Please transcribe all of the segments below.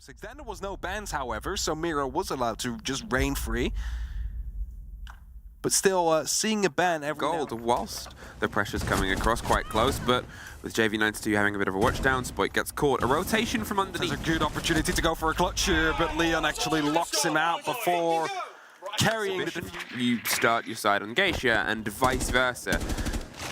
6. Then there was no bans, however, so Miro was allowed to just reign free. But still, seeing a ban every gold whilst the pressure's coming across quite close, but with JV92 having a bit of a watch down, Spoit gets caught. A rotation from underneath. There's a good opportunity to go for a clutch here, but Leon actually locks him out before carrying the... You start your side on Geisha and vice versa.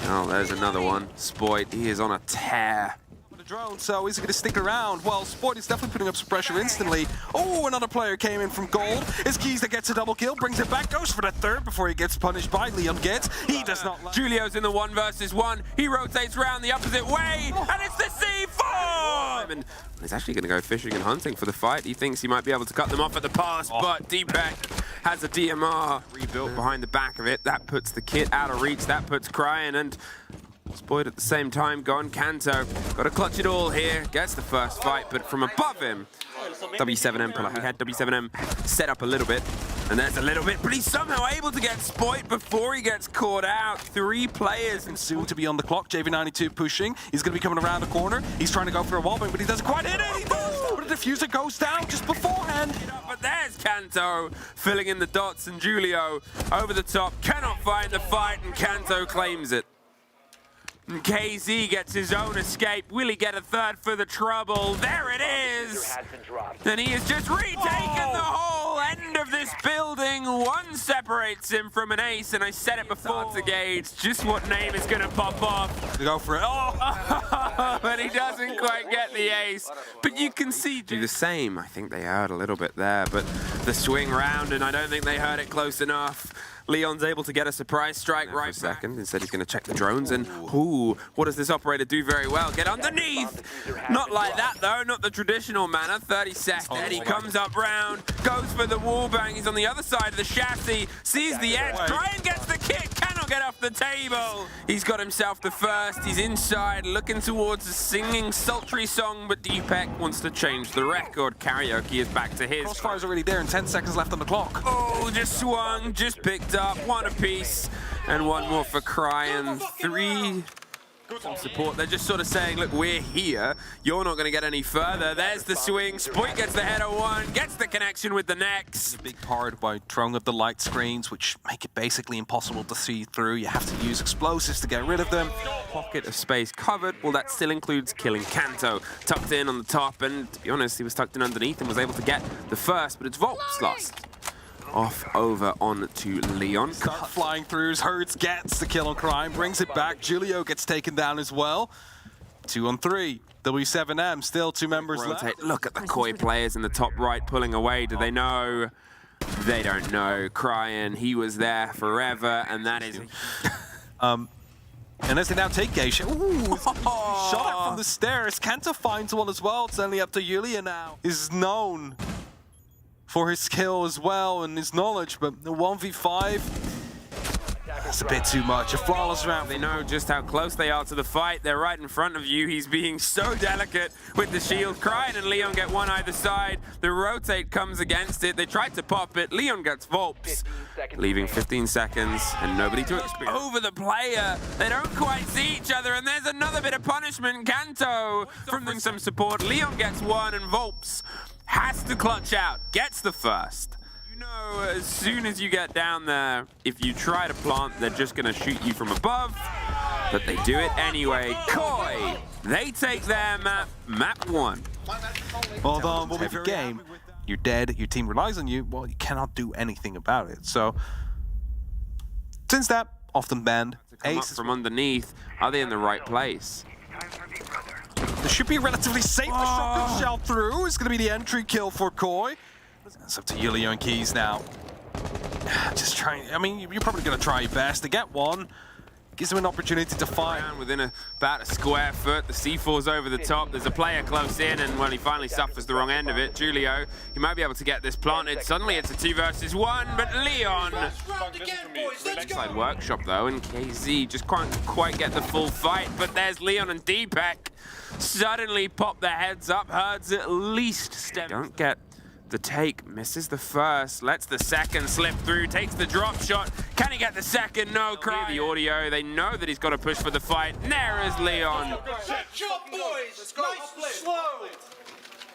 Oh, there's another one. Spoit, he is on a tear. Drone, so is he going to stick around? Well, Spoit is definitely putting up some pressure instantly. Oh, another player came in from gold. It's Keys that gets a double kill, brings it back, goes for the third before he gets punished by Leon Gets. He does not like... Julio's in the 1 versus 1. He rotates around the opposite way, and it's the C4! And he's actually going to go fishing and hunting for the fight. He thinks he might be able to cut them off at the pass, but Deepak has a DMR rebuilt behind the back of it. That puts the kit out of reach. That puts Cryin and Spoit at the same time gone. Kanto got to clutch it all here. Gets the first fight, but from above him, W7M pull up. He had W7M set up a little bit, and there's a little bit, but he's somehow able to get Spoit before he gets caught out. 3 players and soon to be on the clock. JV92 pushing. He's going to be coming around the corner. He's trying to go for a wallbang, but he doesn't quite hit it. He does, but the diffuser goes down just beforehand. But there's Kanto filling in the dots, and Julio over the top cannot find the fight, and Kanto claims it. And KZ gets his own escape. Will he get a third for the trouble? There it is! And he has just retaken the whole end of this building. 1 separates him from an ace, and I said it before to gauge just what name is going to pop off. To go for it. Oh! But he doesn't quite get the ace. But you can see do the same. I think they heard a little bit there, but the swing round, and I don't think they heard it close enough. Leon's able to get a surprise strike right second. Instead, he's going to check the drones, and ooh, what does this operator do very well? Get underneath! Not like that, though. Not the traditional manner. 30 seconds. He comes up round, goes for the wallbang. He's on the other side of the chassis, sees the edge, Cryin gets the kick, cannot get off the table. He's got himself the first. He's inside, looking towards a singing sultry song, but Deepak wants to change the record. Karaoke is back to his. Crossfire's already there, and 10 seconds left on the clock. Oh, just swung, just picked up, 1 apiece, and 1 more for Cryin. 3 some support. They're just sort of saying, look, we're here. You're not going to get any further. There's the swing. Spoit gets the header 1, gets the connection with the next. A big part by throwing up the light screens, which make it basically impossible to see through. You have to use explosives to get rid of them. Pocket of space covered. Well, that still includes killing Kanto. Tucked in on the top, and to be honest, he was tucked in underneath and was able to get the first, but it's Volp's lost. Off over on to Leon. Start flying throughs. Hertz gets the kill on Cryin, brings it back. Julio gets taken down as well. 2 on 3. W7M, still 2 members left. Look at the Koi players in the top right pulling away. Do they know? They don't know. Cryin, he was there forever, and that is... And as they now take Geisha, ooh, shot from the stairs. Kanto finds one as well. It's only up to Yulia now. Is known for his skill as well and his knowledge, but the 1v5, that's a bit too much. A flawless round. They know just how close they are to the fight. They're right in front of you. He's being so delicate with the shield. Cryin and Leon get 1 either side. The rotate comes against it. They tried to pop it. Leon gets Volps, leaving 15 seconds and nobody to experience. Over the player. They don't quite see each other, and there's another bit of punishment. Kanto from some support. Leon gets 1, and Volps has to clutch out, gets the first. You know, as soon as you get down there, if you try to plant, they're just going to shoot you from above, but they do it anyway. Koi, they take their map, map 1. Well done, but with your game, you're dead, your team relies on you, well, you cannot do anything about it. So, since that, often banned. Ace from underneath, are they in the right place? This should be relatively safe. The shotgun shell through. It's going to be the entry kill for Koi. It's up to Julio and Keys now. Just trying. I mean, you're probably going to try your best to get 1. Gives him an opportunity to fight. Within about a square foot, the C4's over the top. There's a player close in, and well, he finally suffers the wrong end of it. Julio, he might be able to get this planted. Suddenly it's a 2 versus 1, but Leon. Backside workshop though, and KZ just can't quite get the full fight. But there's Leon and Deepak. Suddenly pop their heads up. Herds at least step. Don't get the take, misses the first, lets the second slip through, takes the drop shot. Can he get the second? No, Cryin. The audio, they know that he's got to push for the fight. And there is Leon.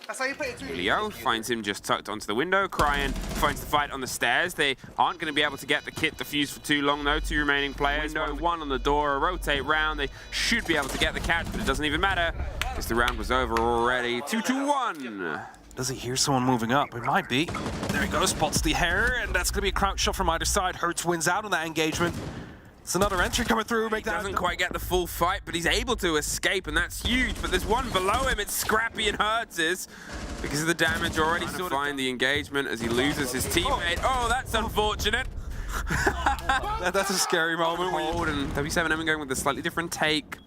That's how you play it too. Julio finds him just tucked onto the window. Cryan finds the fight on the stairs. They aren't going to be able to get the kit defused for too long, though. 2 remaining players. One on the door, a rotate round. They should be able to get the catch, but it doesn't even matter because the round was over already. 2-1. Does he hear someone moving up? It might be. There he goes, spots the hair, and that's going to be a crouch shot from either side. Hertz wins out on that engagement. It's another entry coming through. He doesn't quite get the full fight, but he's able to escape, and that's huge. But there's one below him. It's Scrappy and Hertz's because of the damage already. Sort of find the engagement as he loses his teammate. Oh, that's unfortunate. That's a scary moment. And W7M going with a slightly different take.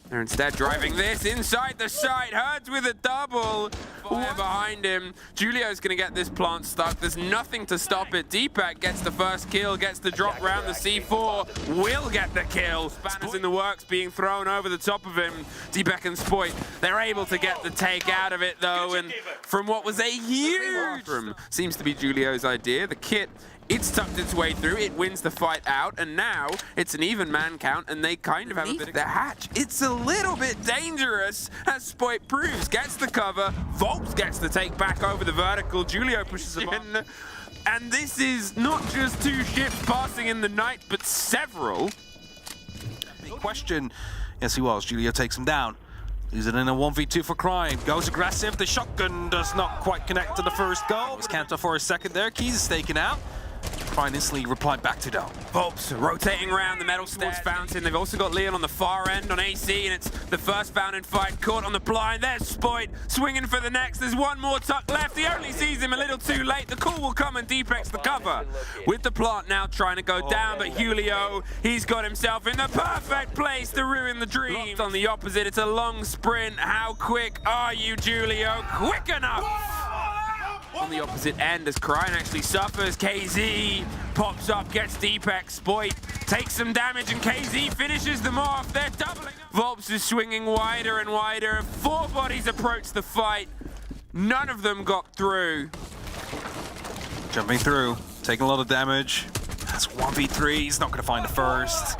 They're instead driving this inside the site. Hertz with a double. Fire behind him. Julio's going to get this plant stuck. There's nothing to stop it. Deepak gets the first kill, gets the drop round. The C4 will get the kill. Spanners in the works being thrown over the top of him. Deepak and Spoit, they're able to get the take out of it, though. And from what was a huge room, seems to be Julio's idea. The kit, it's tucked its way through, it wins the fight out, and now it's an even man count, and they kind of have a bit of the hatch. It's a little bit dangerous, as Spoit proves. Gets the cover, Volps gets the take back over the vertical, Julio pushes him in, and this is not just 2 ships passing in the night, but several. Big question. Yes, he was. Julio takes him down. He's in a 1v2 for Cryan. Goes aggressive. The shotgun does not quite connect to the first goal. Was Kanto for a second there. Keys is taken out. Cryan instantly replied back to Dome. Volps rotating around the metal stairs fountain. They've also got Leon on the far end on AC, and it's the first fountain fight caught on the blind. There's Spoit swinging for the next. There's one more tuck left. He only sees him a little too late. The call will come and Deepak's the cover. With the plant now trying to go down, but Julio, he's got himself in the perfect place to ruin the dream. On the opposite, it's a long sprint. How quick are you, Julio? Quick enough! On the opposite end as Cryan actually suffers. KZ pops up, gets Deepak. Spoit takes some damage, and KZ finishes them off. They're doubling up. Volps is swinging wider and wider. 4 bodies approach the fight. None of them got through. Jumping through, taking a lot of damage. That's 1v3. He's not going to find the first.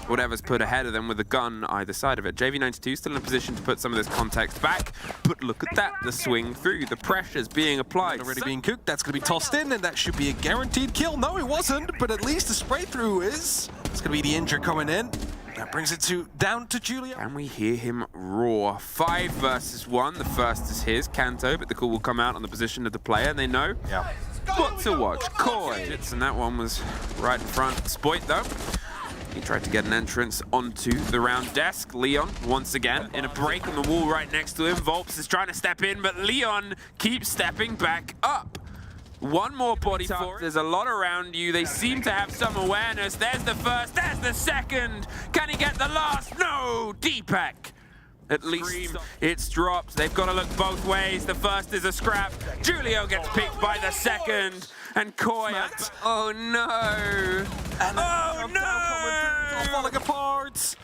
Whatever's put ahead of them with a gun either side of it. JV92 still in a position to put some of this context back, but look at that, the swing through, the pressure's being applied. Already being cooked, that's going to be tossed in, and that should be a guaranteed kill. No, it wasn't, but at least the spray through is. It's going to be the injury coming in. That brings it down to Julio. And we hear him roar. 5 versus 1, the first is his, Kanto, but the call will come out on the position of the player, and they know what to watch. Koi, and that one was right in front. Spoit though. He tried to get an entrance onto the round desk. Leon, once again, in a break on the wall right next to him. Volps is trying to step in, but Leon keeps stepping back up. One more body for it. There's a lot around you. They seem to have some awareness. There's the first, there's the second. Can he get the last? No, Deepak. At least it's dropped. They've got to look both ways. The first is a scrap. Julio gets picked by the second. And Koi, oh no! Oh no! Falling apart.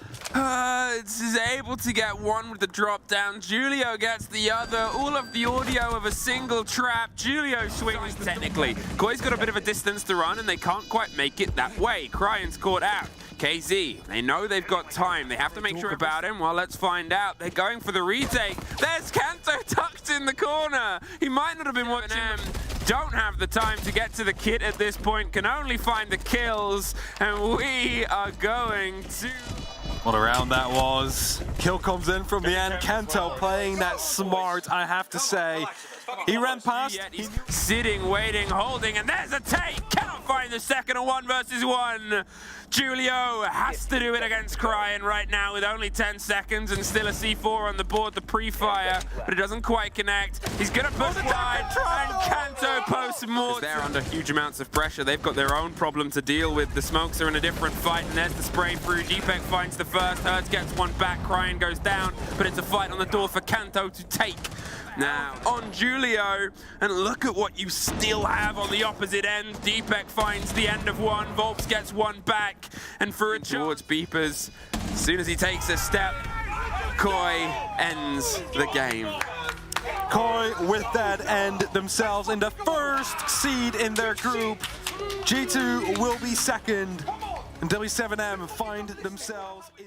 Is able to get one with the drop down. Julio gets the other. All of the audio of a single trap. Julio swings technically. Koi's got a bit of a distance to run, and they can't quite make it that way. Cryan's caught out. KZ, they know they've got time. They have to make sure about him. Well, let's find out. They're going for the retake. There's Kanto tucked in the corner. He might not have been watching them. Don't have the time to get to the kit at this point. Can only find the kills. And we are going to... What a round that was. Kill comes in from the end. Kanto playing that smart, I have to say. He ran past. He's sitting, waiting, holding, and there's a take. Cannot find the second on 1 versus 1. Julio has to do it against Cryan right now with only 10 seconds and still a C4 on the board, the pre-fire, but it doesn't quite connect. He's gonna push wide, and Kanto posts more. They're under huge amounts of pressure. They've got their own problem to deal with. The smokes are in a different fight, and there's the spray through. Deepak finds the first. Hertz gets one back. Cryan goes down, but it's a fight on the door for Kanto to take. Now on Julio, and look at what you still have on the opposite end. Deepak finds the end of one, Volps gets one back, and for a towards Beepers, as soon as he takes a step, Koi ends the game. Koi with that end themselves in the first seed in their group. G2 will be second, and W7M find themselves in